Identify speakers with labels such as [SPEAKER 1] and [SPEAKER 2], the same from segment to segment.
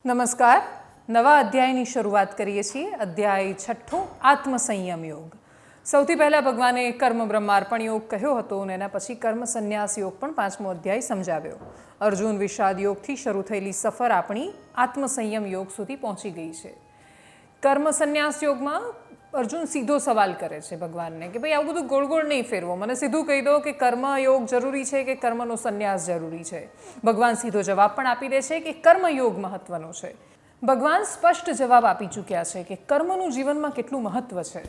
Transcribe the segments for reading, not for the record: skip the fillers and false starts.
[SPEAKER 1] નમસ્કાર. નવા અધ્યાયની શરૂઆત કરીએ છીએ. અધ્યાય 6 આત્મસંયમ યોગ. સૌથી પહેલાં ભગવાને કર્મ બ્રહ્માર્પણ યોગ કહ્યો હતો અને એના પછી કર્મ સંન્યાસ યોગ પણ 5મો અધ્યાય સમજાવ્યો. અર્જુન વિષાદ યોગથી શરૂ થયેલી સફર આપણી આત્મસંયમ યોગ સુધી પહોંચી ગઈ છે. કર્મ સંન્યાસ યોગમાં અર્જુન સીધો સવાલ કરે છે ભગવાનને કે ભાઈ આવું બધું ગોળ ગોળ નહીં ફેરવો, મને સીધું કહી દો કે કર્મ યોગ જરૂરી છે કે કર્મનો સંન્યાસ જરૂરી છે. ભગવાન સીધો જવાબ પણ આપી દે છે કે કર્મ યોગ મહત્વનો છે. ભગવાન સ્પષ્ટ જવાબ આપી ચૂક્યા છે કે કર્મનું જીવનમાં કેટલું મહત્વ છે.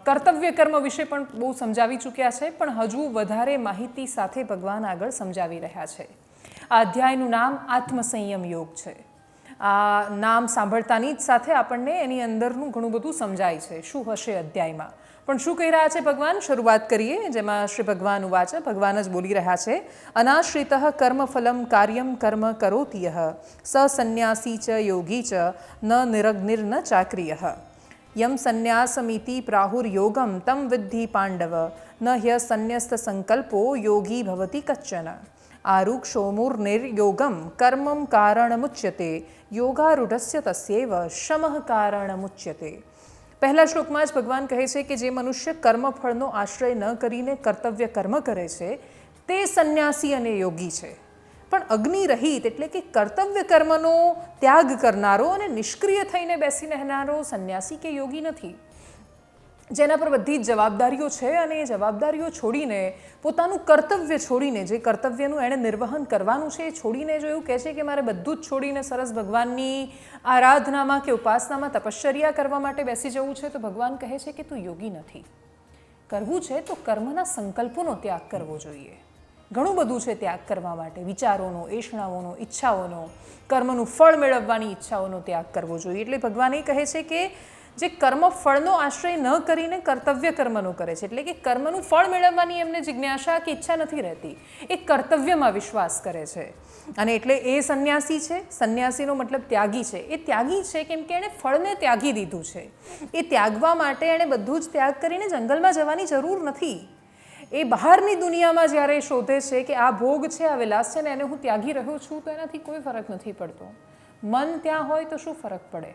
[SPEAKER 1] કર્તવ્ય કર્મ વિશે પણ બહુ સમજાવી ચૂક્યા છે, પણ હજુ વધારે માહિતી સાથે ભગવાન આગળ સમજાવી રહ્યા છે. આ અધ્યાયનું નામ આત્મસંયમ યોગ છે. આ નામ સાંભળતાની જ સાથે આપણને એની અંદરનું ઘણું બધું સમજાય છે. શું હશે અધ્યાયમાં, પણ શું કહી રહ્યા છે ભગવાન, શરૂઆત કરીએ. જેમાં શ્રી ભગવાન ઉવાચ, ભગવાન જ બોલી રહ્યા છે. અનાશ્રિત કર્મફલમ કાર્યમ કર્મ કરોતિ યઃ સ સંન્યાસી ચ યોગી ચ ન નિરગ્નિર્ન ચાક્રિયઃ યમ સંન્યાસમિતિ પ્રાહુર્યોગમ તમ વિદ્ધિ પાંડવ ન હ્ય સંન્યસ્ત સંકલ્પો યોગી ભવતિ કચ્ચન આરુક્ષોમુર્નિર્યોગમ કર્મમ કારણમુચ્યતે યોગારૂઢસ્ય તસ્યૈવ શમઃ કારણમુચ્યતે. પહેલા શ્લોકમાં જ ભગવાન કહે છે કે જે મનુષ્ય કર્મફળનો આશ્રય ન કરીને કર્તવ્ય કર્મ કરે છે તે સંન્યાસી અને યોગી છે. પણ અગ્નિ રહિત એટલે કે કર્તવ્ય કર્મનો ત્યાગ કરનારો અને નિષ્ક્રિય થઈને બેસી રહેનારો સંન્યાસી કે યોગી નથી. જેના પર બધી જ જવાબદારીઓ છે અને એ જવાબદારીઓ છોડીને, પોતાનું કર્તવ્ય છોડીને, જે કર્તવ્યનું એણે નિર્વહન કરવાનું છે એ છોડીને જો એવું કહે છે કે મારે બધું જ છોડીને સરસ ભગવાનની આરાધનામાં કે ઉપાસનામાં તપશ્ચર્યા કરવા માટે બેસી જવું છે, તો ભગવાન કહે છે કે તું યોગી નથી. કરવું છે તો કર્મના સંકલ્પોનો ત્યાગ કરવો જોઈએ. ઘણું બધું છે ત્યાગ કરવા માટે, વિચારોનો, એષણાઓનો, ઈચ્છાઓનો, કર્મનું ફળ મેળવવાની ઈચ્છાઓનો ત્યાગ કરવો જોઈએ. એટલે ભગવાન એ કહે છે કે જે કર્મ ફળનો આશ્રય ન કરીને કર્તવ્ય કર્મનો કરે છે, એટલે કે કર્મનું ફળ મેળવવાની એમને જિજ્ઞાસા કે ઈચ્છા નથી રહેતી, એ કર્તવ્યમાં વિશ્વાસ કરે છે. અને એટલે એ સંન્યાસી છે. સંન્યાસીનો મતલબ ત્યાગી છે. એ ત્યાગી છે કેમ કે એણે ફળને ત્યાગી દીધું છે. એ ત્યાગવા માટે એણે બધું જ ત્યાગ કરીને જંગલમાં જવાની જરૂર નથી. એ બહારની દુનિયામાં જ્યારે શોધે છે કે આ ભોગ છે, આ વિલાસ છે ને એને હું ત્યાગી રહ્યો છું, તો એનાથી કોઈ ફરક નથી પડતો. મન ત્યાં હોય તો શું ફરક પડે.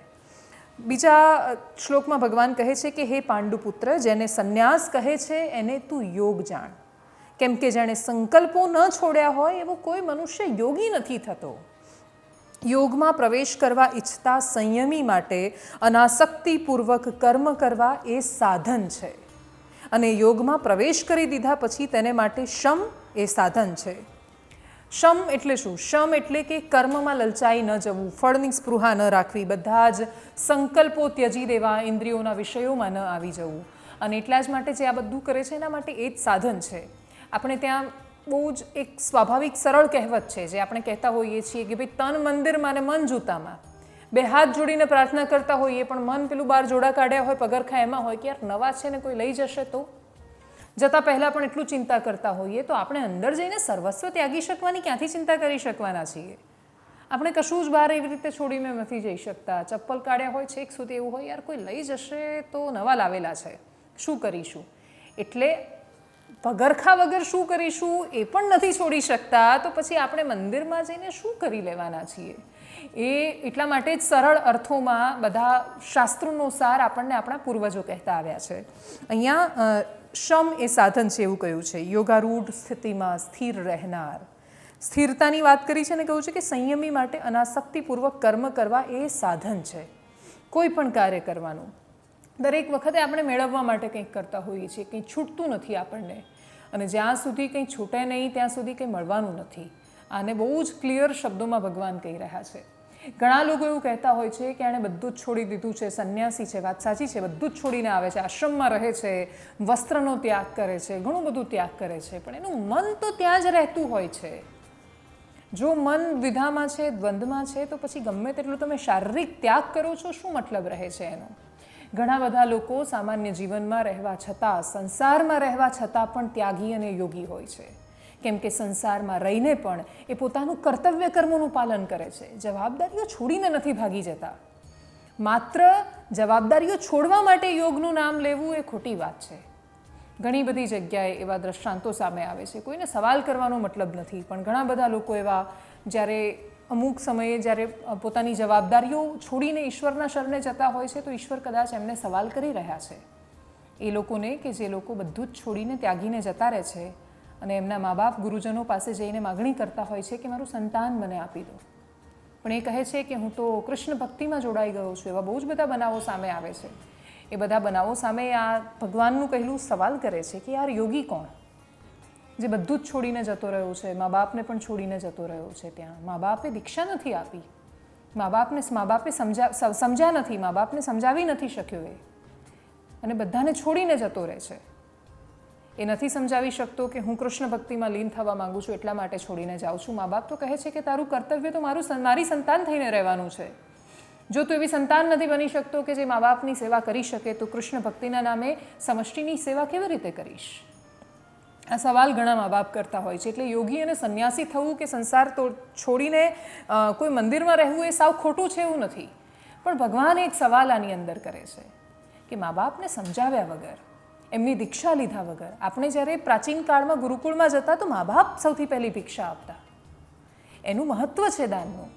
[SPEAKER 1] બીજા શ્લોકમાં ભગવાન કહે છે કે હે પાંડુપુત્ર, જેને સંન્યાસ કહે છે એને તું યોગ જાણ. કેમ કે જેણે સંકલ્પો ન છોડ્યા હોય એવો કોઈ મનુષ્ય યોગી નથી થતો. યોગમાં પ્રવેશ કરવા ઈચ્છતા સંયમી માટે અનાસક્તિપૂર્વક કર્મ કરવા એ સાધન છે. અને યોગમાં પ્રવેશ કરી દીધા પછી તેને માટે શમ એ સાધન છે. શમ એટલે શું? શમ એટલે કે કર્મમાં લલચાઈ ન જવું, ફળની સ્પૃહા ન રાખવી, બધા જ સંકલ્પો ત્યજી દેવા, ઇન્દ્રિયોના વિષયોમાં ન આવી જવું. અને એટલા જ માટે જે આ બધું કરે છે એના માટે એ જ સાધન છે. આપણે ત્યાં બહુ જ એક સ્વાભાવિક સરળ કહેવત છે જે આપણે કહેતા હોઈએ છીએ કે ભાઈ તન મંદિરમાં ને મન જૂતામાં. બે હાથ જોડીને પ્રાર્થના કરતા હોઈએ પણ મન પેલું બહાર જોડા કાઢ્યા હોય, પગરખા એમાં હોય કે યાર નવા છે ને કોઈ લઈ જશે તો. જતાં પહેલાં પણ એટલું ચિંતા કરતા હોઈએ તો આપણે અંદર જઈને સર્વસ્વ ત્યાગી શકવાની ક્યાંથી ચિંતા કરી શકવાના છીએ. આપણે કશું જ બહાર એવી રીતે છોડીને નથી જઈ શકતા. ચપ્પલ કાઢ્યા હોય છેક સુધી એવું હોય યાર કોઈ લઈ જશે તો નવા લાવેલા છે, શું કરીશું. એટલે પગરખા વગર શું કરીશું એ પણ નથી છોડી શકતા, તો પછી આપણે મંદિરમાં જઈને શું કરી લેવાના છીએ. એ એટલા માટે જ સરળ અર્થોમાં બધા શાસ્ત્રોનો સાર આપણને આપણા પૂર્વજો કહેતા આવ્યા છે. અહીંયા શમ એ સાધન છે એવું કહ્યું છે. યોગારૂઢ સ્થિતિમાં સ્થિર રહેનાર, સ્થિરતાની વાત કરી છે ને કહ્યું છે કે સંયમી માટે અનાસક્તિપૂર્વક કર્મ કરવા એ સાધન છે. કોઈ પણ કાર્ય કરવાનું દરેક વખતે આપણે મેળવવા માટે કંઈક કરતા હોઈએ છીએ, કંઈ છૂટતું નથી આપણને. અને જ્યાં સુધી કંઈ છૂટે નહીં ત્યાં સુધી કંઈ મળવાનું નથી. આને બહુ જ ક્લિયર શબ્દોમાં ભગવાન કહી રહ્યા છે. ઘણા લોકો એવું કહેતા હોય છે કે એણે બધું જ છોડી દીધું છે, સંન્યાસી છે, વાત સાચી છે, બધું જ છોડીને આવે છે, આશ્રમમાં રહે છે, વસ્ત્રનો ત્યાગ કરે છે, ઘણું બધું ત્યાગ કરે છે, પણ એનું મન તો ત્યાં જ રહેતું હોય છે. જો મન દ્વિધામાં છે, દ્વંદ્વમાં છે, તો પછી ગમે તેટલું તમે શારીરિક ત્યાગ કરો છો, શું મતલબ રહે છે એનો. ઘણા બધા લોકો સામાન્ય જીવનમાં રહેવા છતાં, સંસારમાં રહેવા છતાં પણ ત્યાગી અને યોગી હોય છે. કેમ કે સંસારમાં રહીને પણ એ પોતાનું કર્તવ્ય કર્મોનું પાલન કરે છે. જવાબદારીઓ છોડીને નથી ભાગી જતા. માત્ર જવાબદારીઓ છોડવા માટે યોગનું નામ લેવું એ ખોટી વાત છે. ઘણી બધી જગ્યાએ એવા દ્રષ્ટાંતો સામે આવે છે. કોઈને સવાલ કરવાનો મતલબ નથી, પણ ઘણા બધા લોકો એવા જ્યારે અમુક સમયે જ્યારે પોતાની જવાબદારીઓ છોડીને ઈશ્વરના શરણે જતા હોય છે તો ઈશ્વર કદાચ એમને સવાલ કરી રહ્યા છે, એ લોકોને કે જે લોકો બધું જ છોડીને ત્યાગીને જતા રહે છે અને એમના મા બાપ ગુરુજનો પાસે જઈને માગણી કરતા હોય છે કે મારું સંતાન મને આપી દો, પણ એ કહે છે કે હું તો કૃષ્ણ ભક્તિમાં જોડાઈ ગયો છું. એવા બહુ જ બધા બનાવો સામે આવે છે. એ બધા બનાવો સામે આ ભગવાનનું કહેલું સવાલ કરે છે કે યાર યોગી કોણ, જે બધું જ છોડીને જતો રહ્યો છે, મા બાપને પણ છોડીને જતો રહ્યો છે. ત્યાં મા બાપે દીક્ષા નથી આપી, મા બાપે સમજ્યા નથી, મા બાપને સમજાવી નથી શક્યો એ, અને બધાને છોડીને જતો રહે છે. એ નથી સમજાવી શકતો કે હું કૃષ્ણ ભક્તિમાં લીન થવા માંગુ છું એટલા માટે છોડીને જાઉં છું. મા બાપ તો કહે છે કે તારું કર્તવ્ય તો મારી સંતાન થઈને રહેવાનું છે. જો તું એવી સંતાન નથી બની શકતો કે જે મા બાપની સેવા કરી શકે તો કૃષ્ણ ભક્તિના નામે સમષ્ટિની સેવા કેવી રીતે કરીશ? આ સવાલ ઘણા મા બાપ કરતા હોય છે. એટલે યોગી અને સંન્યાસી થવું કે સંસાર તો છોડીને કોઈ મંદિરમાં રહેવું એ સાવ ખોટું છે એવું નથી, પણ ભગવાન એક સવાલ આની અંદર કરે છે કે મા બાપને સમજાવ્યા વગર, એમની દીક્ષા લીધા વગર, આપણે જ્યારે પ્રાચીન કાળમાં ગુરુકુળમાં જતા તો મા બાપ સૌથી પહેલી ભિક્ષા આપતા. એનું મહત્ત્વ છે દાનનું.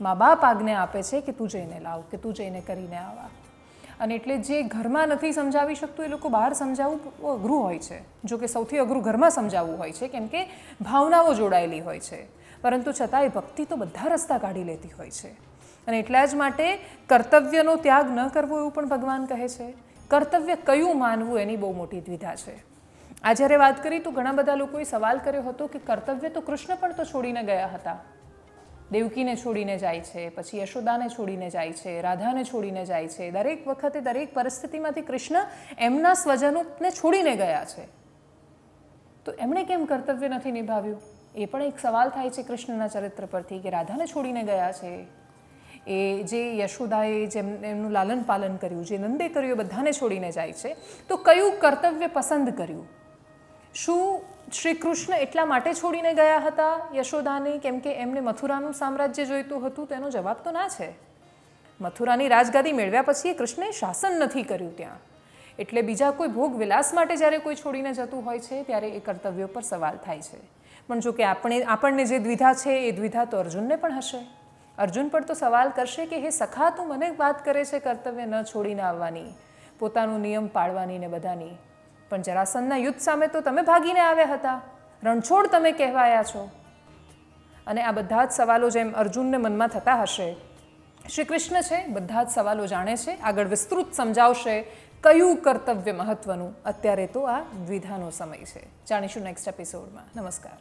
[SPEAKER 1] મા બાપ આજ્ઞા આપે છે કે તું જઈને લાવ, કે તું જઈને કરીને આવા. અને એટલે જે ઘરમાં નથી સમજાવી શકતું એ લોકો બહાર સમજાવવું અઘરું હોય છે. જો કે સૌથી અઘરું ઘરમાં સમજાવવું હોય છે, કેમ કે ભાવનાઓ જોડાયેલી હોય છે, પરંતુ છતાંય ભક્તિ તો બધા રસ્તા કાઢી લેતી હોય છે. અને એટલા જ માટે કર્તવ્યનો ત્યાગ ન કરવો એવું પણ ભગવાન કહે છે. કર્તવ્ય કયું માનવું એની બહુ મોટી દ્વિધા છે. આ જ્યારે વાત કરી તો ઘણા બધા લોકોએ સવાલ કર્યો હતો કે કર્તવ્ય તો કૃષ્ણ પણ તો છોડીને ગયા હતા. દેવકીને છોડીને જાય છે, પછી યશોદાને છોડીને જાય છે, રાધાને છોડીને જાય છે. દરેક વખતે દરેક પરિસ્થિતિમાંથી કૃષ્ણ એમના સ્વજનોને છોડીને ગયા છે, તો એમણે કેમ કર્તવ્ય નથી નિભાવ્યું? એ પણ એક સવાલ થાય છે કૃષ્ણના ચરિત્ર પરથી કે રાધાને છોડીને ગયા છે, એ જે યશોદાએ જેમ એમનું લાલન પાલન કર્યું, જે નંદે કર્યું, બધાને છોડીને જાય છે, તો કયું કર્તવ્ય પસંદ કર્યું? શું શ્રી કૃષ્ણ એટલા માટે છોડીને ગયા હતા યશોદાને કેમ કે એમને મથુરાનું સામ્રાજ્ય જોઈતું હતું? તેનો જવાબ તો ના છે. મથુરાની રાજગાદી મેળવ્યા પછી એ કૃષ્ણે શાસન નથી કર્યું ત્યાં. એટલે બીજા કોઈ ભોગ વિલાસ માટે જ્યારે કોઈ છોડીને જતું હોય છે ત્યારે એ કર્તવ્યો પર સવાલ થાય છે. પણ જો કે આપણને જે દ્વિધા છે એ દ્વિધા તો અર્જુનને પણ હશે. અર્જુન પર તો સવાલ કરશે કે હે સખા, તું મને વાત કરે છે કર્તવ્ય ન છોડીને આવવાની, પોતાનો નિયમ પાળવાની ને બધાની, પણ જરાસંધના યુદ્ધ સામે તો તમે ભાગીને આવ્યા હતા, રણછોડ તમે કહેવાયા છો. અને આ બધા જ સવાલો જેમ અર્જુનને મનમાં થતા હશે, શ્રી કૃષ્ણ છે બધા જ સવાલો જાણે છે, આગળ વિસ્તૃત સમજાવશે કયું કર્તવ્ય મહત્વનું. અત્યારે તો આ દ્વિધાનો સમય છે. જાણીશું નેક્સ્ટ એપિસોડમાં. નમસ્કાર.